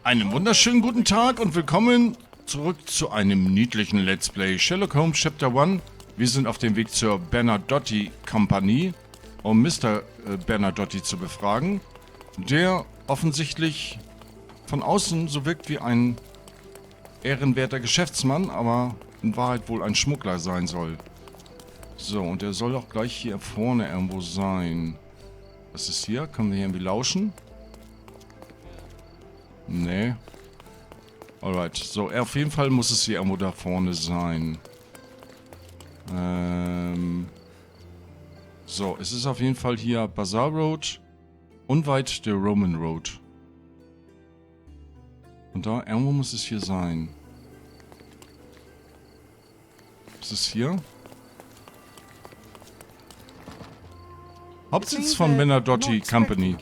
Einen wunderschönen guten Tag und willkommen zurück zu einem niedlichen Let's Play Sherlock Holmes Chapter 1. Wir sind auf dem Weg zur Bernadotte Company, um Mr. Bernadotte zu befragen, der offensichtlich von außen so wirkt wie ein ehrenwerter Geschäftsmann, aber in Wahrheit wohl ein Schmuggler sein soll. So, und er soll auch gleich hier vorne irgendwo sein. Was ist hier? Können wir hier irgendwie lauschen? Nee. Alright. So, auf jeden Fall muss es hier irgendwo da vorne sein. So, es ist auf jeden Fall hier Bazaar Road, unweit der Roman Road. Und da irgendwo muss es hier sein. Ist es hier? Hauptsitz von Bernadotte Company.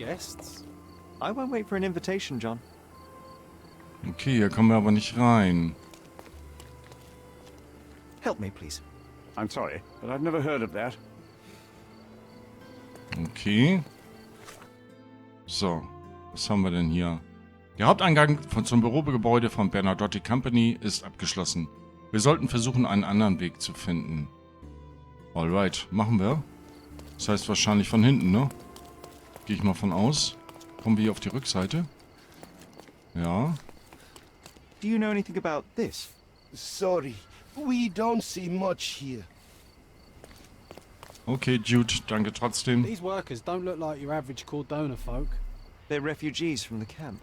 I won't wait for an invitation, John. Okay, hier kommen wir aber nicht rein. Help me, please. I'm sorry, but I've never heard of that. Okay. So, was haben wir denn hier? Der Haupteingang zum Bürogebäude von Bernadotte Company ist abgeschlossen. Wir sollten versuchen, einen anderen Weg zu finden. Alright, machen wir. Das heißt wahrscheinlich von hinten, ne? Gehe ich mal von aus. Kommen wir hier auf die Rückseite? Ja. Do you know anything about this? Sorry, we don't see much here. Okay, Jude, danke trotzdem. These workers don't look like your average Cordona folk. They're refugees from the camp.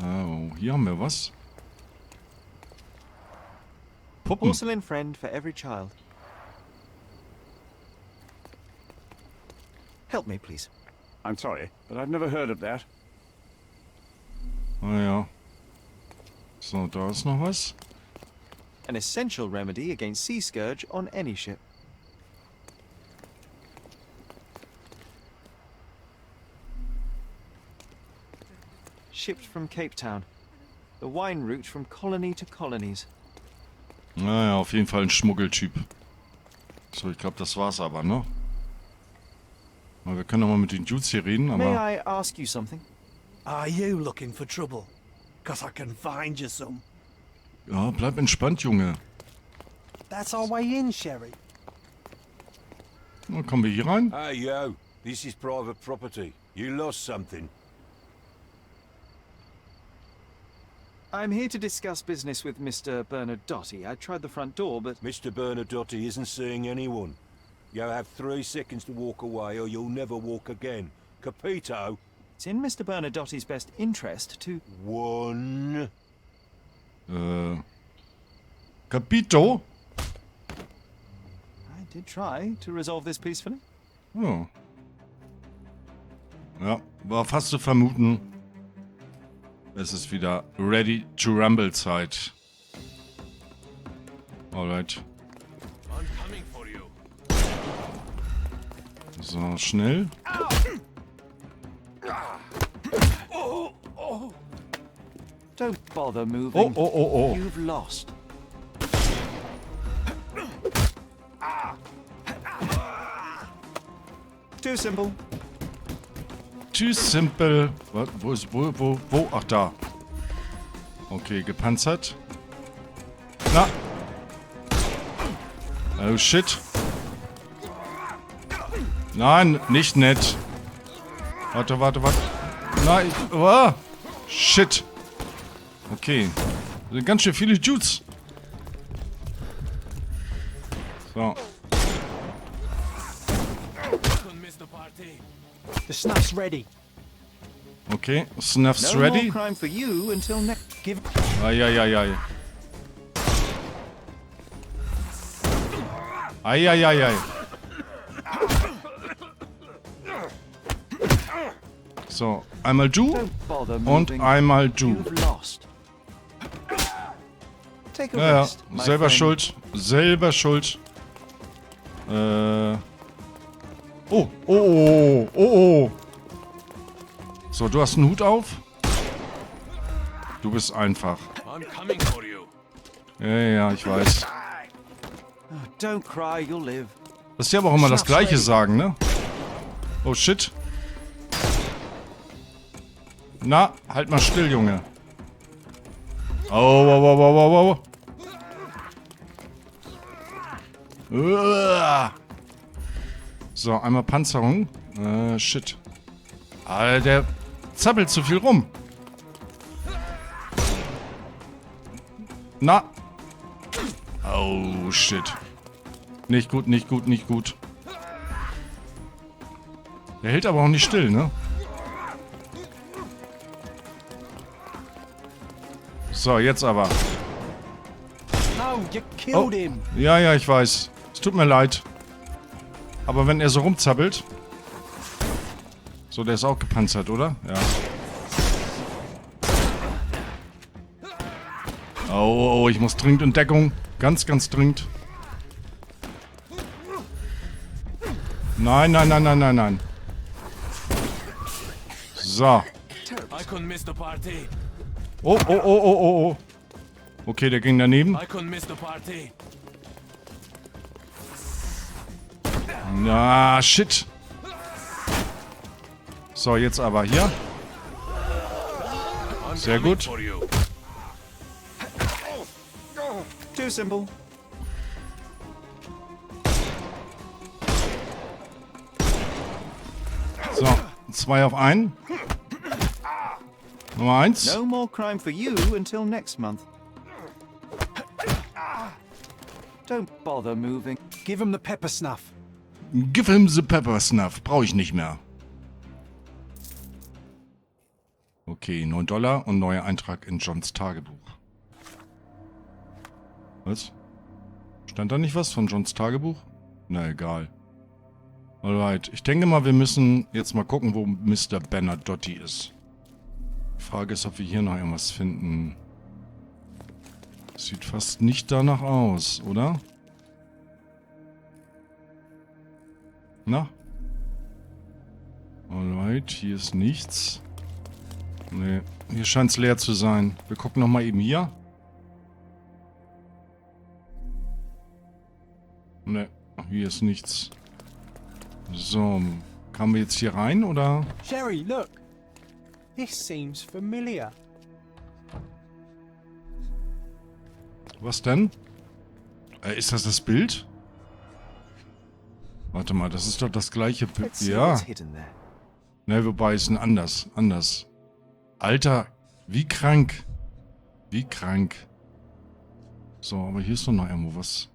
Oh, hier haben wir was. Puppen. Porcelain friend for every child. Help me, please. I'm sorry, but I've never heard of that. Ah ja. So, da ist noch was. An essential remedy against sea scourge on any ship. Shipped from Cape Town. The wine route from colony to colonies. Naja, auf jeden Fall ein Schmuggeltyp. So, ich glaube, das war's aber, ne? Na, wir können noch mal mit den Dudes hier reden, May aber... I ask you something? Are you looking for trouble? 'Cause I can find you some. Ja, bleib entspannt, Junge. That's our way in, Sherry. Na, kommen wir hier rein? Hey, yo, this is private property. You lost something. I'm here to discuss business with Mr. Bernadotte. I tried the front door, but... Mr. Bernadotte isn't seeing anyone. You have 3 seconds to walk away or you'll never walk again. Capito? It's in Mr. Bernadotte's best interest to... 1. Capito? I did try to resolve this peacefully. Ja. Ja, war fast zu vermuten. Es ist wieder Ready to Rumble Zeit. Alright. I'm coming for you. So, schnell. Don't bother moving. Oh, oh, oh, oh. You've lost. Too simple. Too simple. Wo ist, wo? Ach, da. Okay, gepanzert. Na. Oh, shit. Nein, nicht nett. Warte. Nein, oh, shit. Okay. Das sind ganz schön viele Dudes. So. The snuff's ready. Okay, Snuff's No ready. more crime for you until next. Give. Eieieiei. Eieieiei. So, einmal du Don't bother und moving. einmal du. You've lost. Take a Ja, rest, my selber friend. schuld. Selber schuld. Oh. So, du hast einen Hut auf. Du bist einfach. I'm coming for you. Ja, ich weiß. Oh, don't cry, you'll live. Das ist ja aber auch immer das Gleiche sagen, ne? Oh, shit. Na, halt mal still, Junge. Au, au, au, au, au, au. Uah. So, einmal Panzerung. Shit. Alter, der zappelt zu viel rum. Na. Oh, shit. Nicht gut, nicht gut, nicht gut. Der hält aber auch nicht still, ne? So, jetzt aber. No, you killed Oh. him. Ja, ja, ich weiß. Es tut mir leid. Aber wenn er so rumzappelt... So, der ist auch gepanzert, oder? Ja. Oh, ich muss dringend in Deckung. Ganz, ganz dringend. Nein, nein, nein, nein, nein, nein. So. I couldn't miss the party. Oh, oh, oh, oh, oh, oh. Okay, der ging daneben. I couldn't miss the party. Na, shit. So, jetzt aber hier. Sehr gut. For you. Too simple. So, 2 auf 1. Nummer 1. No more crime for you until next month. Don't bother moving. Give him the pepper snuff. Give him the pepper snuff. Brauche ich nicht mehr. Okay, $9 und neuer Eintrag in Johns Tagebuch. Was? Stand da nicht was von Johns Tagebuch? Na, egal. Alright, ich denke mal, wir müssen jetzt mal gucken, wo Mr. Bernadotti ist. Die Frage ist, ob wir hier noch irgendwas finden. Sieht fast nicht danach aus, oder? Na? Alright, hier ist nichts. Nee, hier scheint es leer zu sein. Wir gucken nochmal eben hier. Ne, hier ist nichts. So, kamen wir jetzt hier rein, oder? Sherry, look. This seems familiar. Was denn? Ist das das Bild? Warte mal, das ist doch das gleiche Bild. Let's see Ja. what's hidden there. Ne, wobei ist ein anders. Alter, wie krank. Wie krank. So, aber hier ist doch noch irgendwo was.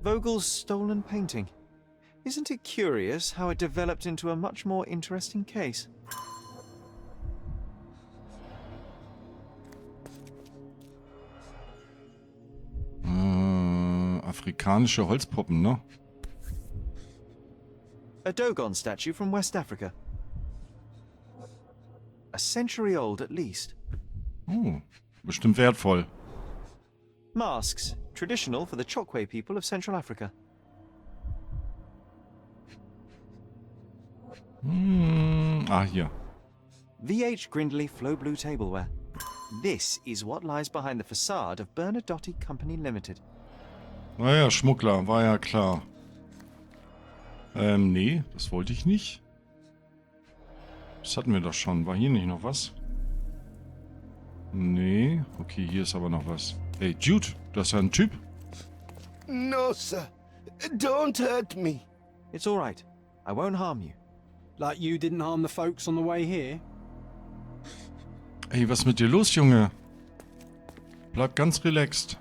Vogel's stolen painting. Isn't it curious how it developed into a much more interesting case? Afrikanische Holzpuppen, ne? A Dogon statue from West Africa. A century old at least. Oh, bestimmt wertvoll. Masks, traditional for the Chokwe people of Central Africa. Hier. VH Grindley Flow Blue Tableware. This is what lies behind the facade of Bernadotti Company Limited. Naja, Schmuggler, war ja klar. Nee, das wollte ich nicht. Das hatten wir doch schon. War hier nicht noch was? Nee. Okay, hier ist aber noch was. Hey, Jude, das ist ja ein Typ. No, sir. Don't hurt me. It's all right. I won't harm you. Like you didn't harm the folks on the way here. Ey, was ist mit dir los, Junge? Bleib ganz relaxed.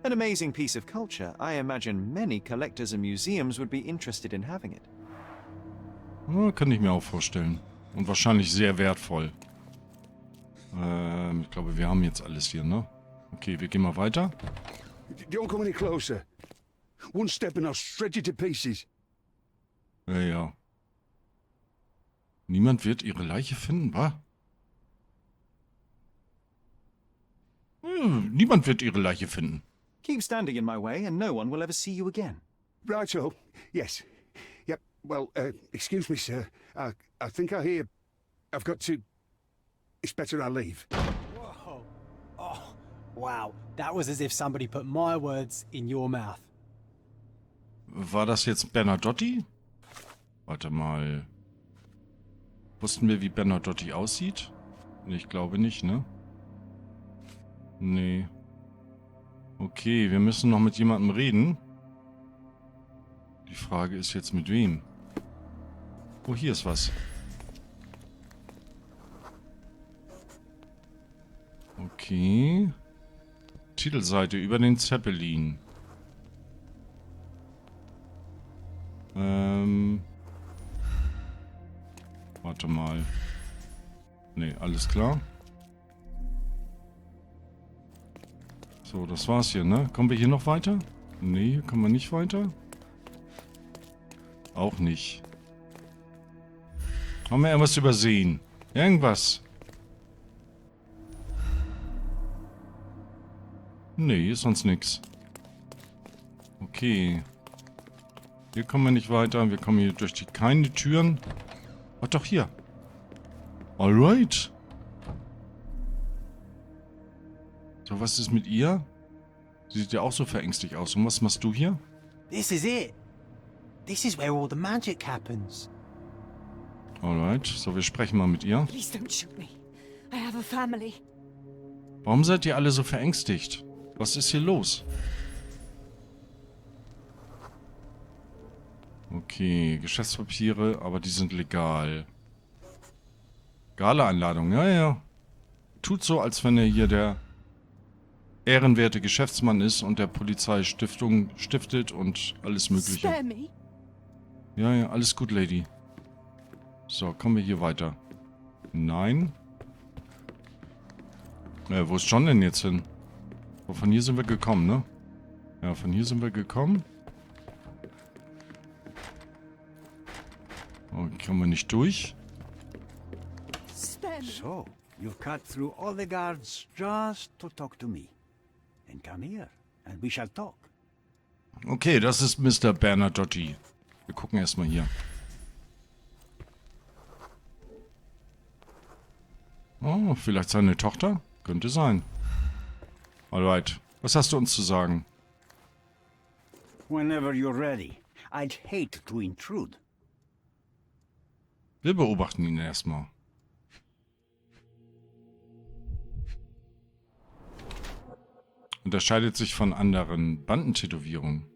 An amazing piece of culture. I imagine many collectors and museums would be interested in having it. Ja, kann ich mir auch vorstellen. Und wahrscheinlich sehr wertvoll. Ich glaube, wir haben jetzt alles hier, ne? Okay, wir gehen mal weiter. Don't come any closer. One step and I'll shred you to pieces. Ja, ja. Niemand wird ihre Leiche finden, wa? Niemand wird ihre Leiche finden. Keep standing in my way and no one will ever see you again. Righto. Yes. Yep. Well, excuse me, sir. I think I hear... I've got to... It's better I leave. Whoa. Oh, wow. That was as if somebody put my words in your mouth. War das jetzt Bernadotti? Warte mal. Wussten wir, wie Bernadotti aussieht? Ich glaube nicht, ne? Nee. Okay, wir müssen noch mit jemandem reden. Die Frage ist jetzt mit wem? Oh, hier ist was. Okay. Titelseite über den Zeppelin. Warte mal. Nee, alles klar. So, das war's hier, ne? Kommen wir hier noch weiter? Nee, hier kommen wir nicht weiter. Auch nicht. Haben wir irgendwas übersehen? Irgendwas? Nee, hier ist sonst nichts. Okay. Hier kommen wir nicht weiter. Wir kommen hier durch die keine Türen. Ach doch, hier. Alright. So, was ist mit ihr? Sie sieht ja auch so verängstigt aus. Und was machst du hier? This is it. This is where all the magic happens. Alright. So, wir sprechen mal mit ihr. Please don't shoot me. I have a family. Warum seid ihr alle so verängstigt? Was ist hier los? Okay, Geschäftspapiere, aber die sind legal. Gala-Einladung, ja, ja. Tut so, als wenn er hier der ehrenwerte Geschäftsmann ist und der Polizei Stiftung stiftet und alles Mögliche. Spare me. Ja, ja, alles gut, Lady. So, kommen wir hier weiter. Nein. Wo ist John denn jetzt hin? Oh, von hier sind wir gekommen, ne? Ja, von hier sind wir gekommen. Oh, kommen wir nicht durch? Spare me. So, you've cut through all the guards just to talk to me. Then come here, and we shall talk. Okay, das ist Mr. Bernadotti. Wir gucken erstmal hier. Oh, vielleicht seine Tochter? Könnte sein. Alright, was hast du uns zu sagen? Whenever you're ready. I'd hate to intrude. Wir beobachten ihn erstmal. Unterscheidet sich von anderen Bandentätowierungen.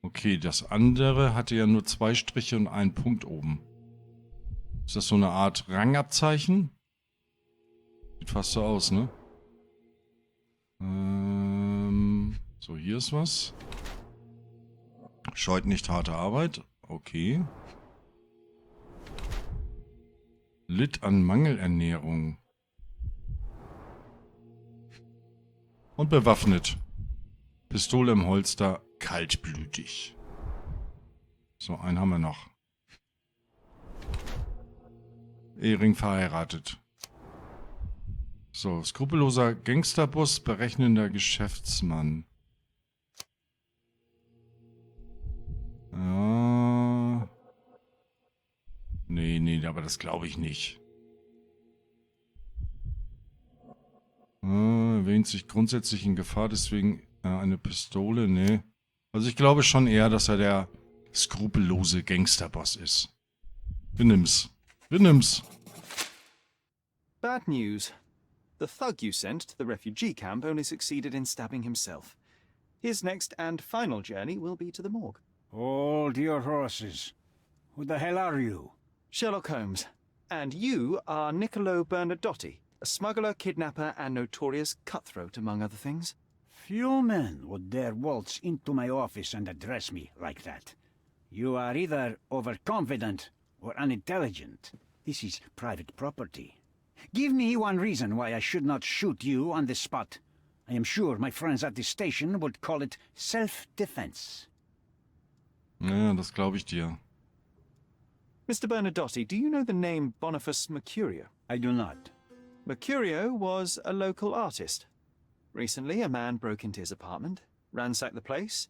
Okay, das andere hatte ja nur 2 Striche und einen Punkt oben. Ist das so eine Art Rangabzeichen? Sieht fast so aus, ne? So, hier ist was. Scheut nicht harte Arbeit. Okay. Litt an Mangelernährung. Und bewaffnet. Pistole im Holster, kaltblütig. So, einen haben wir noch. Ehering verheiratet. So, skrupelloser Gangsterboss, berechnender Geschäftsmann. Ja. Nee, aber das glaube ich nicht. Wähnt sich grundsätzlich in Gefahr, deswegen eine Pistole, nee. Also ich glaube schon eher, dass er der skrupellose Gangsterboss ist. Benimm's. Bad news. The thug you sent to the refugee camp only succeeded in stabbing himself. His next and final journey will be to the morgue. Hold your horses. Who the hell are you? Sherlock Holmes. And you are Niccolo Bernadotti, a smuggler, kidnapper, and notorious cutthroat, among other things. Few men would dare waltz into my office and address me like that. You are either overconfident or unintelligent. This is private property. Give me one reason why I should not shoot you on the spot. I am sure my friends at the station would call it self-defense. Ja, das glaube ich dir. Mr. Bernadotti, do you know the name Boniface Mercurio? I do not. Mercurio was a local artist. Recently, a man broke into his apartment, ransacked the place,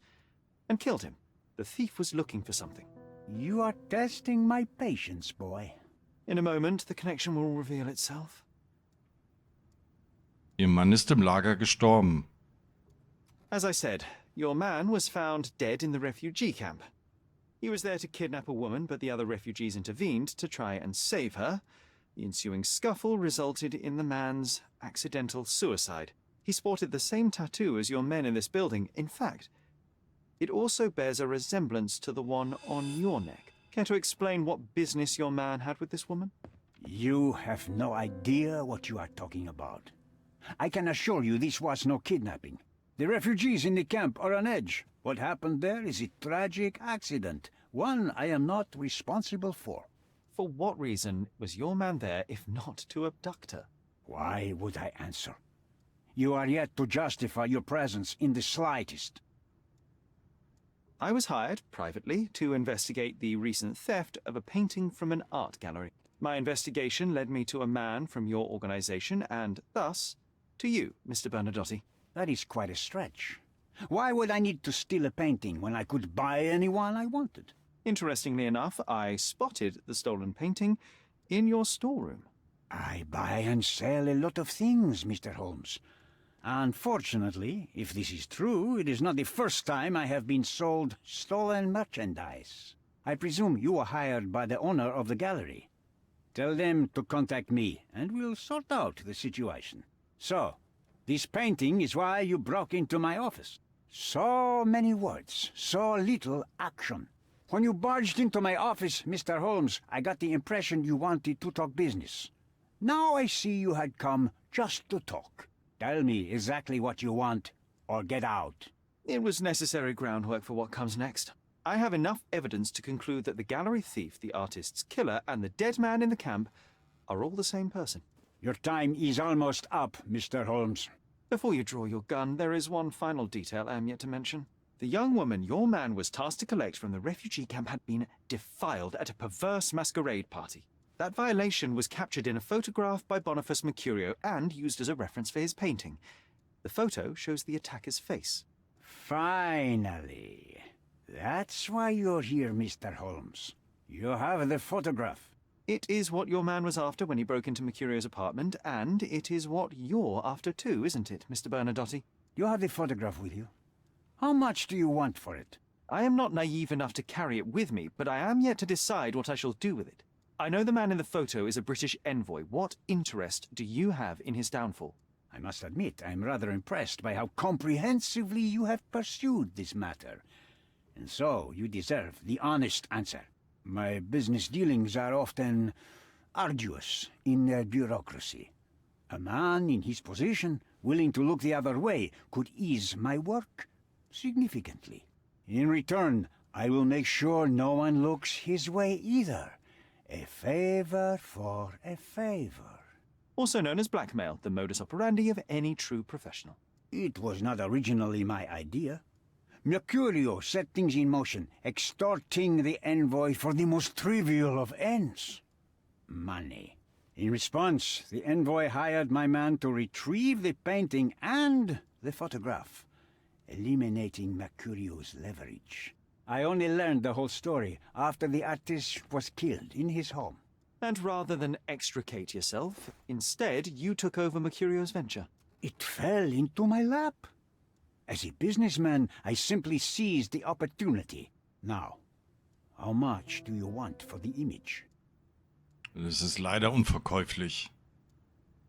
and killed him. The thief was looking for something. You are testing my patience, boy. In a moment, the connection will reveal itself. Ihr Mann ist im Lager gestorben. As I said, your man was found dead in the refugee camp. He was there to kidnap a woman, but the other refugees intervened to try and save her. The ensuing scuffle resulted in the man's accidental suicide. He sported the same tattoo as your men in this building. In fact, it also bears a resemblance to the one on your neck. Care to explain what business your man had with this woman? You have no idea what you are talking about. I can assure you this was no kidnapping. The refugees in the camp are on edge. What happened there is a tragic accident, one I am not responsible for. For what reason was your man there if not to abduct her? Why would I answer? You are yet to justify your presence in the slightest. I was hired, privately, to investigate the recent theft of a painting from an art gallery. My investigation led me to a man from your organization, and thus, to you, Mr. Bernadotti. That is quite a stretch. Why would I need to steal a painting when I could buy anyone I wanted? Interestingly enough, I spotted the stolen painting in your storeroom. I buy and sell a lot of things, Mr. Holmes. Unfortunately, if this is true, it is not the first time I have been sold stolen merchandise. I presume you were hired by the owner of the gallery. Tell them to contact me, and we'll sort out the situation. So, this painting is why you broke into my office. So many words, so little action. When you barged into my office, Mr. Holmes, I got the impression you wanted to talk business. Now I see you had come just to talk. Tell me exactly what you want, or get out. It was necessary groundwork for what comes next. I have enough evidence to conclude that the gallery thief, the artist's killer, and the dead man in the camp are all the same person. Your time is almost up, Mr. Holmes. Before you draw your gun, there is one final detail I am yet to mention. The young woman your man was tasked to collect from the refugee camp had been defiled at a perverse masquerade party. That violation was captured in a photograph by Boniface Mercurio and used as a reference for his painting. The photo shows the attacker's face. Finally. That's why you're here, Mr. Holmes. You have the photograph. It is what your man was after when he broke into Mercurio's apartment, and it is what you're after too, isn't it, Mr. Bernadotti? You have the photograph with you. How much do you want for it? I am not naive enough to carry it with me, but I am yet to decide what I shall do with it. I know the man in the photo is a British envoy. What interest do you have in his downfall? I must admit, I am rather impressed by how comprehensively you have pursued this matter. And so, you deserve the honest answer. My business dealings are often arduous in their bureaucracy. A man in his position, willing to look the other way, could ease my work significantly. In return, I will make sure no one looks his way either. A favor for a favor. Also known as blackmail, the modus operandi of any true professional. It was not originally my idea. Mercurio set things in motion, extorting the envoy for the most trivial of ends. Money. In response, the envoy hired my man to retrieve the painting and the photograph, eliminating Mercurio's leverage. I only learned the whole story after the artist was killed in his home. And rather than extricate yourself, instead you took over Mercurio's venture. It fell into my lap. As a businessman, I simply seized the opportunity. Now, how much do you want for the image? Das ist leider unverkäuflich.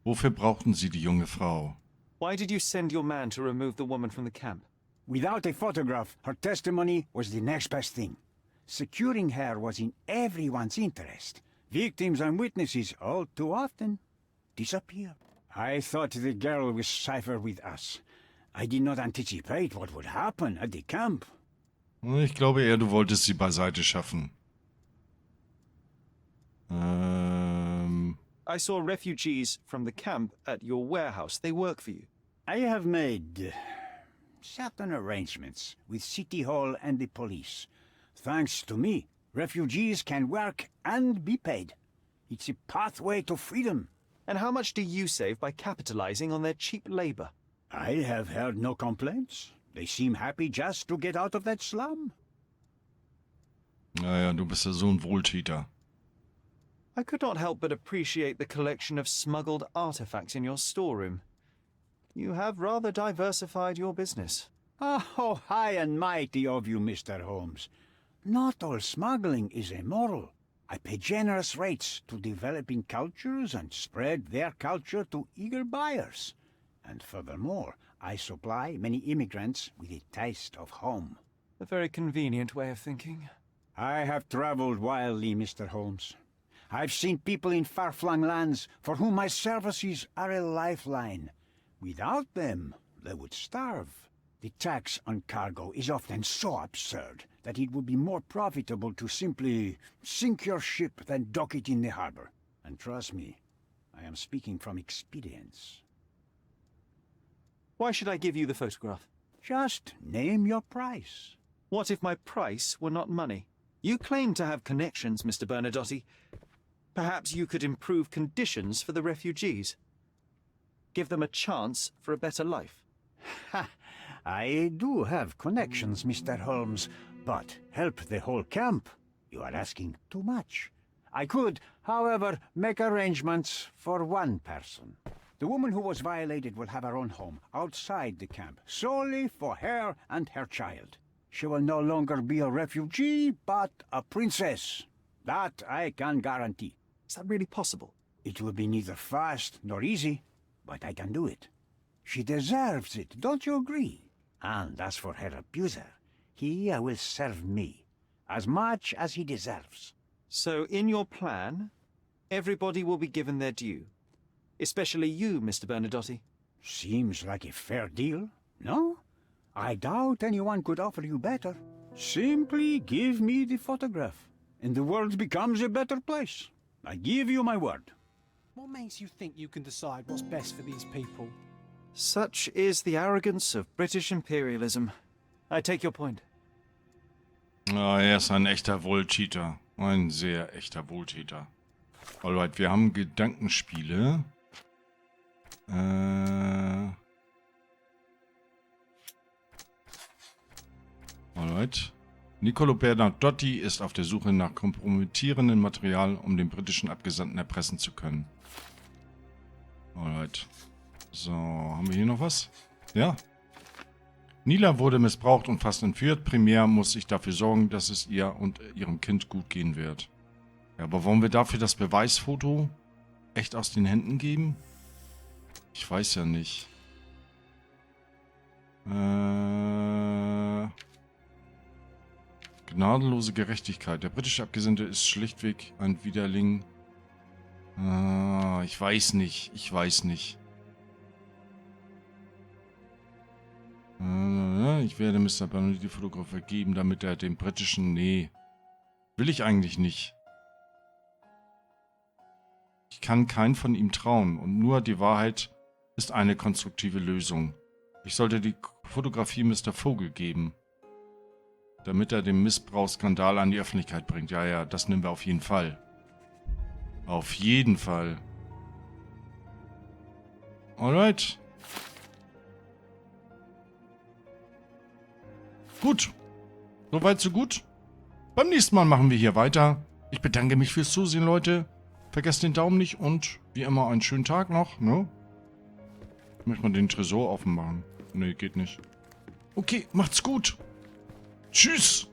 Wofür brauchten Sie die junge Frau? Why did you send your man to remove the woman from the camp? Without a photograph, her testimony was the next best thing. Securing her was in everyone's interest. Victims and witnesses all too often disappear. I thought the girl was safer with us. I did not anticipate what would happen at the camp. Ich glaube eher, du wolltest sie beiseite schaffen. I saw refugees from the camp at your warehouse. They work for you. I have made certain arrangements with City Hall and the police. Thanks to me, refugees can work and be paid. It's a pathway to freedom. And how much do you save by capitalizing on their cheap labor? I have heard no complaints. They seem happy just to get out of that slum. Naja, du bist ja so ein Wohltäter. I could not help but appreciate the collection of smuggled artifacts in your storeroom. You have rather diversified your business. Oh, high and mighty of you, Mr. Holmes. Not all smuggling is immoral. I pay generous rates to developing cultures and spread their culture to eager buyers. And furthermore, I supply many immigrants with a taste of home. A very convenient way of thinking. I have traveled widely, Mr. Holmes. I've seen people in far-flung lands for whom my services are a lifeline. Without them, they would starve. The tax on cargo is often so absurd that it would be more profitable to simply sink your ship than dock it in the harbor. And trust me, I am speaking from experience. Why should I give you the photograph? Just name your price. What if my price were not money? You claim to have connections, Mr. Bernadotte. Perhaps you could improve conditions for the refugees. Give them a chance for a better life. Ha! I do have connections, Mr. Holmes, but help the whole camp? You are asking too much. I could, however, make arrangements for one person. The woman who was violated will have her own home outside the camp, solely for her and her child. She will no longer be a refugee, but a princess. That I can guarantee. Is that really possible? It will be neither fast nor easy, but I can do it. She deserves it, don't you agree? And as for her abuser, he will serve me, as much as he deserves. So in your plan, everybody will be given their due. Especially you, Mr. Bernadotte. Seems like a fair deal, no? I doubt anyone could offer you better. Simply give me the photograph, and the world becomes a better place. I give you my word. What makes you think you can decide what's best for these people? Such is the arrogance of British imperialism. I take your point. Er ist ein echter Wohltäter. Ein sehr echter Wohltäter. Alright, wir haben Gedankenspiele. Alright. Niccolo Bernadotte ist auf der Suche nach kompromittierendem Material, um den britischen Abgesandten erpressen zu können. Alright. So, haben wir hier noch was? Ja. Nila wurde missbraucht und fast entführt. Primär muss ich dafür sorgen, dass es ihr und ihrem Kind gut gehen wird. Ja, aber wollen wir dafür das Beweisfoto echt aus den Händen geben? Ich weiß ja nicht. Gnadenlose Gerechtigkeit. Der britische Abgesandte ist schlichtweg ein Widerling. Ich weiß nicht. Ich weiß nicht. Ich werde Mr. Bernadotte die Fotografie geben, damit er den britischen... Nee. Will ich eigentlich nicht. Ich kann keinen von ihm trauen. Und nur die Wahrheit ist eine konstruktive Lösung. Ich sollte die Fotografie Mr. Vogel geben. Damit er den Missbrauchsskandal an die Öffentlichkeit bringt. Ja, ja, das nehmen wir auf jeden Fall. Auf jeden Fall. Alright. Gut. Soweit, so gut. Beim nächsten Mal machen wir hier weiter. Ich bedanke mich fürs Zusehen, Leute. Vergesst den Daumen nicht und wie immer einen schönen Tag noch, ne? Ich möchte mal den Tresor offen machen. Ne, geht nicht. Okay, macht's gut. Tschüss.